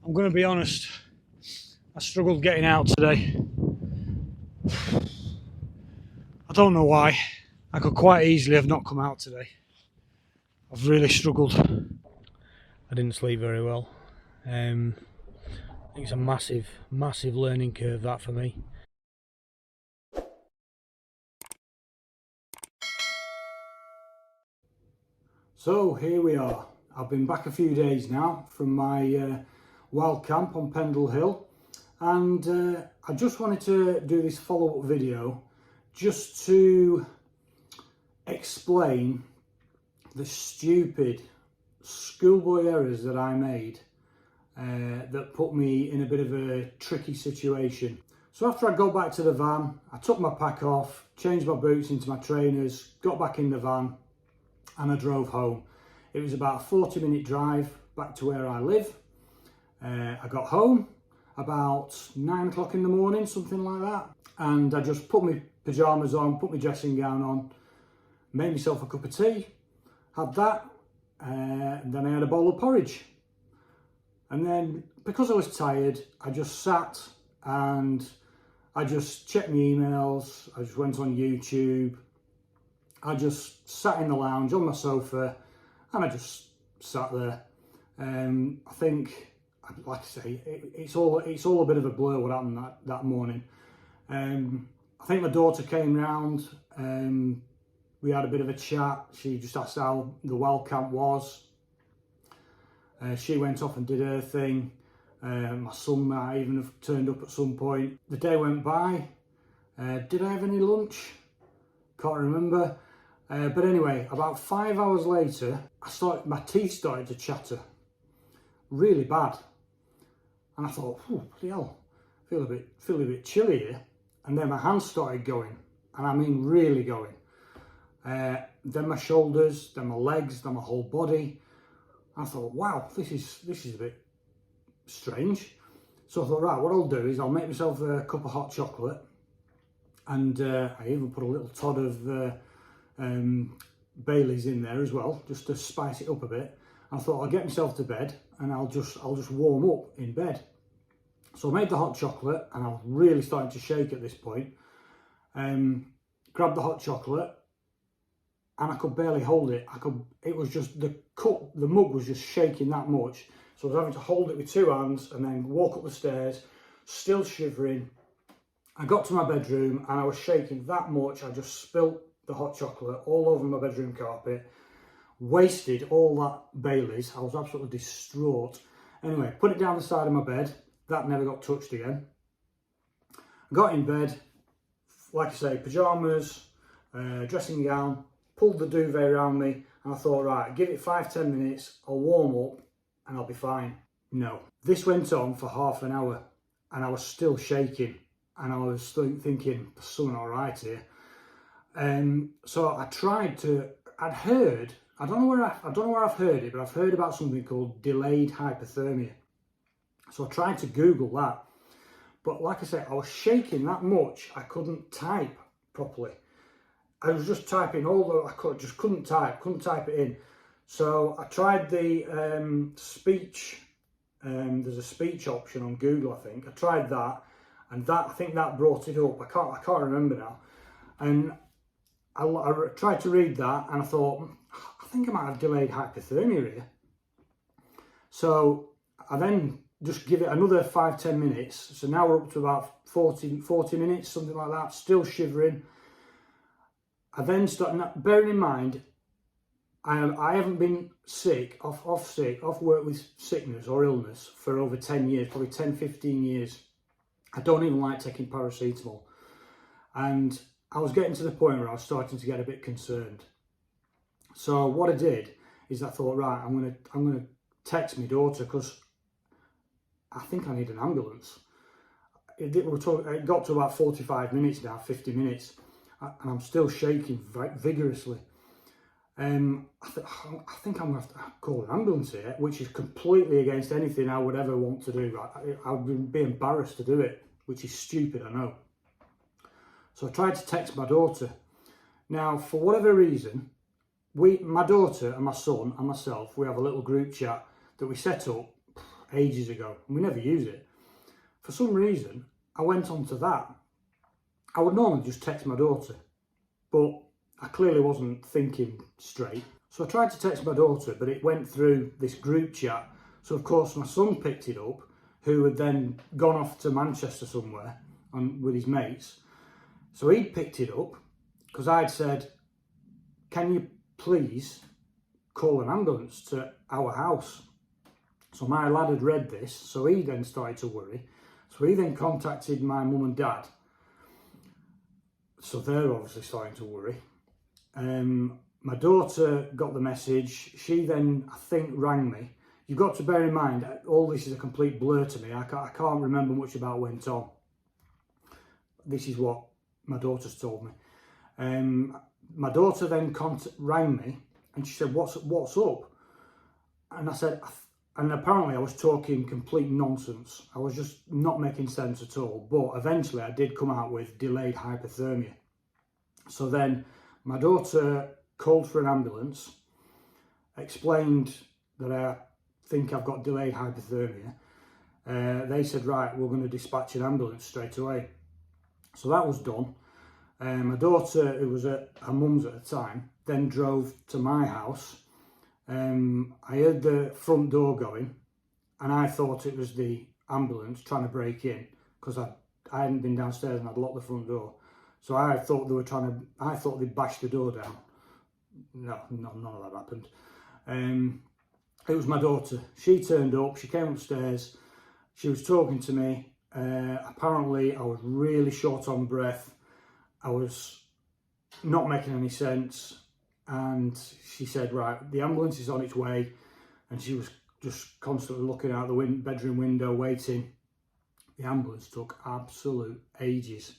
I'm going to be honest, I struggled getting out today. I don't know why. I could quite easily have not come out today. I've really struggled. I didn't sleep very well. I think it's a massive learning curve, that, for me. So here we are. I've been back a few days now from my wild camp on Pendle Hill, and I just wanted to do this follow-up video just to explain the stupid schoolboy errors that I made that put me in a bit of a tricky situation. So after I got back to the van, I took my pack off, changed my boots into my trainers, got back in the van, and I drove home. It was about a 40-minute drive back to where I live. I got home about 9 o'clock in the morning, something like that, and I just put my pyjamas on, put my dressing gown on, made myself a cup of tea, had that, and then I had a bowl of porridge. And then, because I was tired, I just sat and I just checked my emails, I just went on YouTube, I just sat in the lounge on my sofa and I just sat there. I think, like I say, it's all a bit of a blur what happened that morning. I think my daughter came round, we had a bit of a chat. She just asked how the wild camp was. She went off and did her thing. My son might even have turned up at some point. The day went by. Did I have any lunch? Can't remember. But anyway, about 5 hours later, my teeth started to chatter really bad. And I thought, oh, bloody hell, feel a bit chilly here. And then my hands started going, and I mean really going. Then my shoulders, then my legs, then my whole body. I thought, wow, this is a bit strange. So I thought, right, what I'll do is I'll make myself a cup of hot chocolate, and I even put a little tot of Bailey's in there as well, just to spice it up a bit. I thought I'll get myself to bed and I'll just warm up in bed. So I made the hot chocolate, and I was really starting to shake at this point. Grabbed the hot chocolate, and I could barely hold it. It was just the mug was just shaking that much. So I was having to hold it with two hands and then walk up the stairs, still shivering. I got to my bedroom and I was shaking that much. I just spilt the hot chocolate all over my bedroom carpet, wasted all that Bailey's. I was absolutely distraught. Anyway, put it down the side of my bed. That never got touched again. I got in bed, like I say, pyjamas, dressing gown, pulled the duvet around me, and I thought, right, give it 5-10 minutes, I'll warm up and I'll be fine. No, this went on for half an hour and I was still shaking, and I was still thinking, there's something not right here. So I tried to, I don't know where I've heard it, but I've heard about something called delayed hypothermia. So I tried to Google that, but like I said, I was shaking that much, I couldn't type properly. I was just typing couldn't type it in. So I tried the speech, there's a speech option on Google, I think. I tried that, and I think that brought it up. I can't remember now. And I tried to read that, and I thought, I think I might have delayed hypothermia here. So I then just give it another 5-10 minutes. So now we're up to about 40 minutes, something like that, still shivering. I then started, bearing in mind, I haven't been off work with sickness or illness for over 10 years, probably 10-15 years. I don't even like taking paracetamol. And I was getting to the point where I was starting to get a bit concerned. So what I did is I thought, right, I'm gonna text my daughter, because I think I need an ambulance. It got to about 45 minutes now, 50 minutes, and I'm still shaking vigorously. I think I'm going to have to call an ambulance here, which is completely against anything I would ever want to do. I would be embarrassed to do it, which is stupid, I know. So I tried to text my daughter. Now, for whatever reason, my daughter and my son and myself, we have a little group chat that we set up ages ago, and we never use it. For some reason, I went on to that. I would normally just text my daughter, but I clearly wasn't thinking straight. So I tried to text my daughter, but it went through this group chat. So of course my son picked it up, who had then gone off to Manchester somewhere with his mates. So he picked it up because I'd said, can you please call an ambulance to our house? So my lad had read this, so he then started to worry. So he then contacted my mum and dad. So they're obviously starting to worry. My daughter got the message. She then, I think, rang me. You've got to bear in mind, all this is a complete blur to me. I can't remember much about what went on. This is what my daughter's told me. My daughter then rang me and she said, what's up? And I said, and apparently I was talking complete nonsense. I was just not making sense at all. But eventually I did come out with delayed hypothermia. So then my daughter called for an ambulance, explained that I think I've got delayed hypothermia. They said, right, we're going to dispatch an ambulance straight away. So that was done. My daughter, who was at her mum's at the time, then drove to my house. I heard the front door going and I thought it was the ambulance trying to break in because I hadn't been downstairs and I'd locked the front door. So I thought they'd bashed the door down. No, none of that happened. It was my daughter. She turned up, she came upstairs, she was talking to me. Apparently I was really short on breath. I was not making any sense. And she said, right, the ambulance is on its way. And she was just constantly looking out the bedroom window, waiting. The ambulance took absolute ages.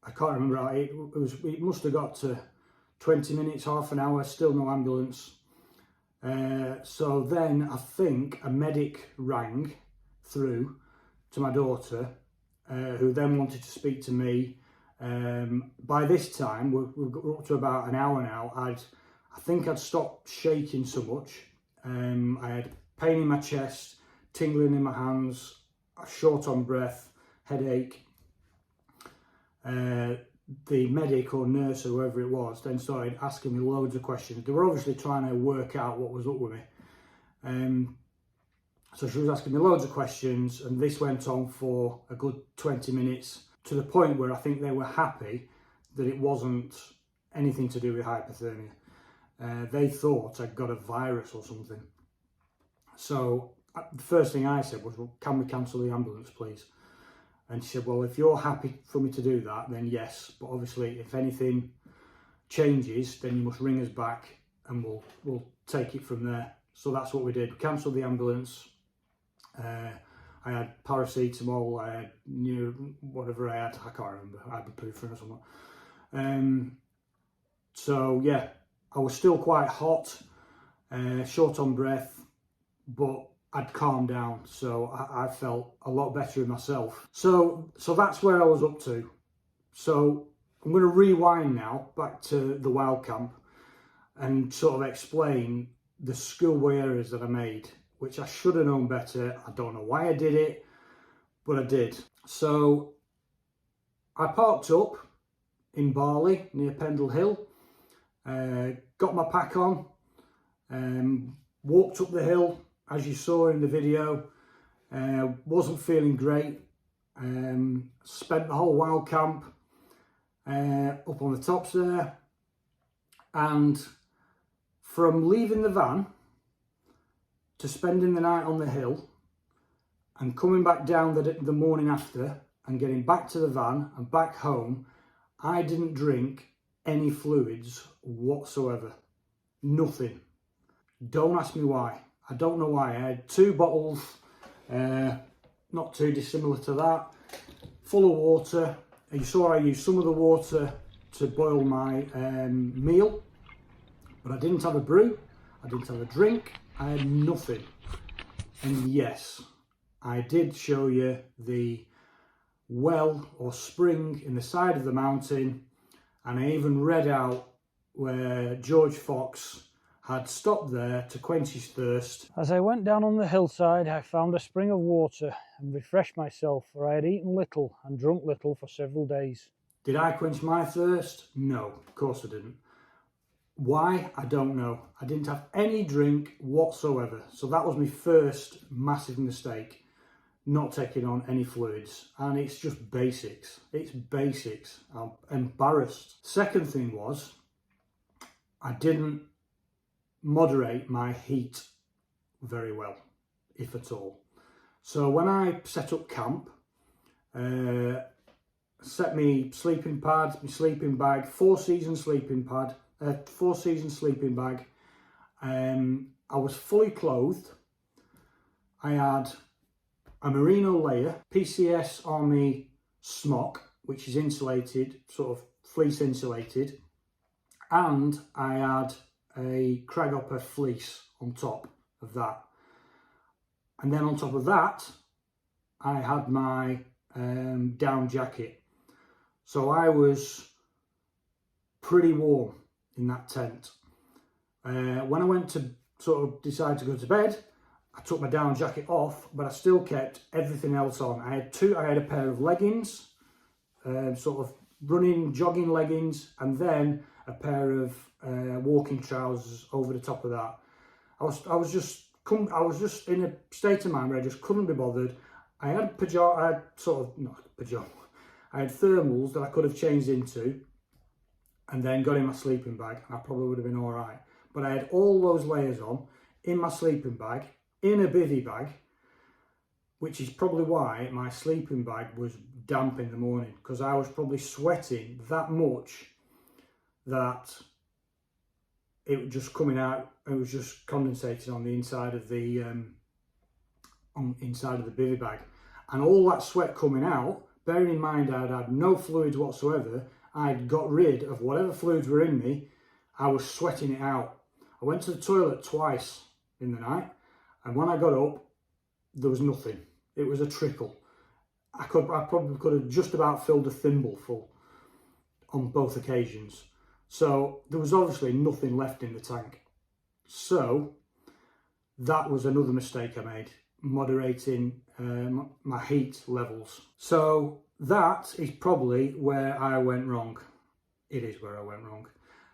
I can't remember how it must have got to 20 minutes, half an hour, still no ambulance. So then I think a medic rang through to my daughter, who then wanted to speak to me. By this time, we're up to about an hour now. I think I'd stopped shaking so much. I had pain in my chest, tingling in my hands, short on breath, headache. The medic or nurse or whoever it was then started asking me loads of questions. They were obviously trying to work out what was up with me. So she was asking me loads of questions, and this went on for a good 20 minutes, to the point where I think they were happy that it wasn't anything to do with hypothermia. They thought I'd got a virus or something. So the first thing I said was, well, can we cancel the ambulance, please? And she said, well, if you're happy for me to do that, then yes. But obviously, if anything changes, then you must ring us back and we'll take it from there. So that's what we did. We cancelled the ambulance. I had paracetamol, I had whatever I had, I can't remember, ibuprofen or something. So yeah, I was still quite hot, short on breath, but I'd calmed down, so I felt a lot better in myself. So that's where I was up to. So I'm going to rewind now back to the wild camp and sort of explain the schoolboy errors that I made, which I should have known better. I don't know why I did it, but I did. So I parked up in Barley near Pendle Hill, got my pack on, walked up the hill, as you saw in the video. Wasn't feeling great. Spent the whole wild camp up on the tops there, and from leaving the van to spending the night on the hill and coming back down the morning after and getting back to the van and back home, I didn't drink any fluids whatsoever. Nothing. Don't ask me why. I don't know why. I had 2 bottles, not too dissimilar to that, full of water. You saw I used some of the water to boil my meal, but I didn't have a brew, I didn't have a drink, I had nothing. And yes, I did show you the well or spring in the side of the mountain, and I even read out where George Fox had stopped there to quench his thirst. As I went down on the hillside, I found a spring of water and refreshed myself, for I had eaten little and drunk little for several days. Did I quench my thirst? No, of course I didn't. Why? I don't know. I didn't have any drink whatsoever. So that was my first massive mistake, not taking on any fluids. And it's just basics. It's basics. I'm embarrassed. Second thing was, I didn't moderate my heat very well, if at all. So when I set up camp, set me sleeping pad, my sleeping bag, four-season sleeping bag. I was fully clothed. I had a merino layer, PCS Army smock, which is insulated, sort of fleece insulated, and I had a cragghopper fleece on top of that. And then on top of that, I had my down jacket. So I was pretty warm in that tent. When I went to sort of decide to go to bed, I took my down jacket off, but I still kept everything else on. I had a pair of leggings, sort of running, jogging leggings, and then a pair of walking trousers over the top of that. I was just in a state of mind where I just couldn't be bothered. I had I had thermals that I could have changed into and then got in my sleeping bag. I probably would have been all right. But I had all those layers on in my sleeping bag, in a bivvy bag, which is probably why my sleeping bag was damp in the morning, because I was probably sweating that much that it was just coming out. It was just condensating on the inside of the bivvy bag, and all that sweat coming out. Bearing in mind I'd had no fluids whatsoever, I'd got rid of whatever fluids were in me. I was sweating it out. I went to the toilet twice in the night, and when I got up, there was nothing. It was a trickle. I probably could have just about filled a thimble full on both occasions. So there was obviously nothing left in the tank. So that was another mistake I made, moderating my heat levels. So that is probably where I went wrong. It is where I went wrong.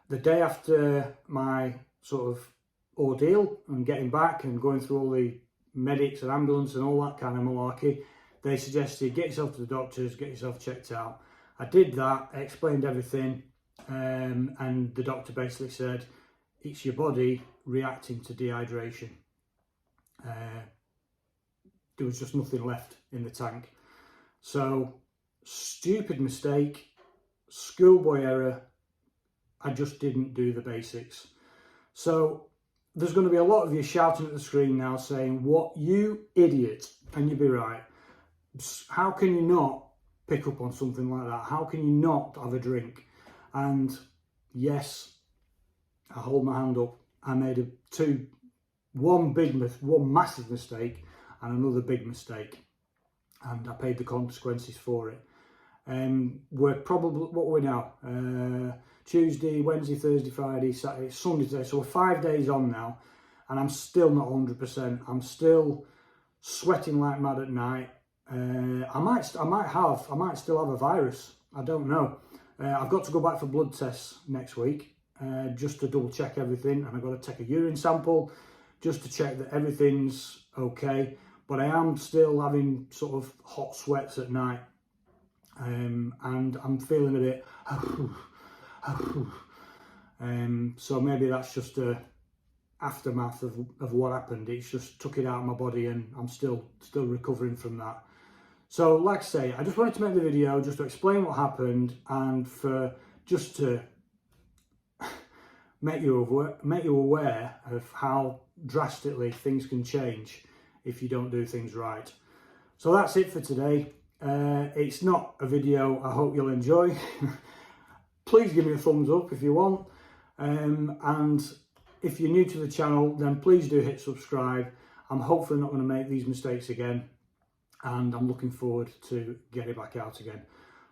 The day after my sort of ordeal and getting back and going through all the medics and ambulance and all that kind of malarkey, they suggested get yourself to the doctors, get yourself checked out. I did that, I explained everything, and the doctor basically said it's your body reacting to dehydration. There was just nothing left in the tank. So, stupid mistake, schoolboy error. I just didn't do the basics. So there's going to be a lot of you shouting at the screen now saying, what, you idiot, and you'd be right. How can you not pick up on something like that? How can you not have a drink? And yes, I hold my hand up. I made one massive mistake and another big mistake, and I paid the consequences for it. We're probably, what are we now? Tuesday, Wednesday, Thursday, Friday, Saturday, Sunday today. So we're 5 days on now, and I'm still not 100%. I'm still sweating like mad at night. I might still have a virus. I don't know. I've got to go back for blood tests next week, just to double check everything, and I've got to take a urine sample just to check that everything's okay. But I am still having sort of hot sweats at night, and I'm feeling a bit. So maybe that's just a aftermath of what happened. It's just took it out of my body, and I'm still recovering from that. So like I say, I just wanted to make the video just to explain what happened, and just to make you aware of how drastically things can change if you don't do things right. So that's it for today. It's not a video I hope you'll enjoy. Please give me a thumbs up if you want, and if you're new to the channel, then please do hit subscribe. I'm hopefully not going to make these mistakes again, and I'm looking forward to getting back out again.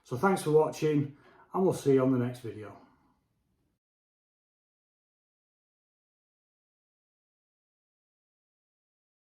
So thanks for watching, and we'll see you on the next video.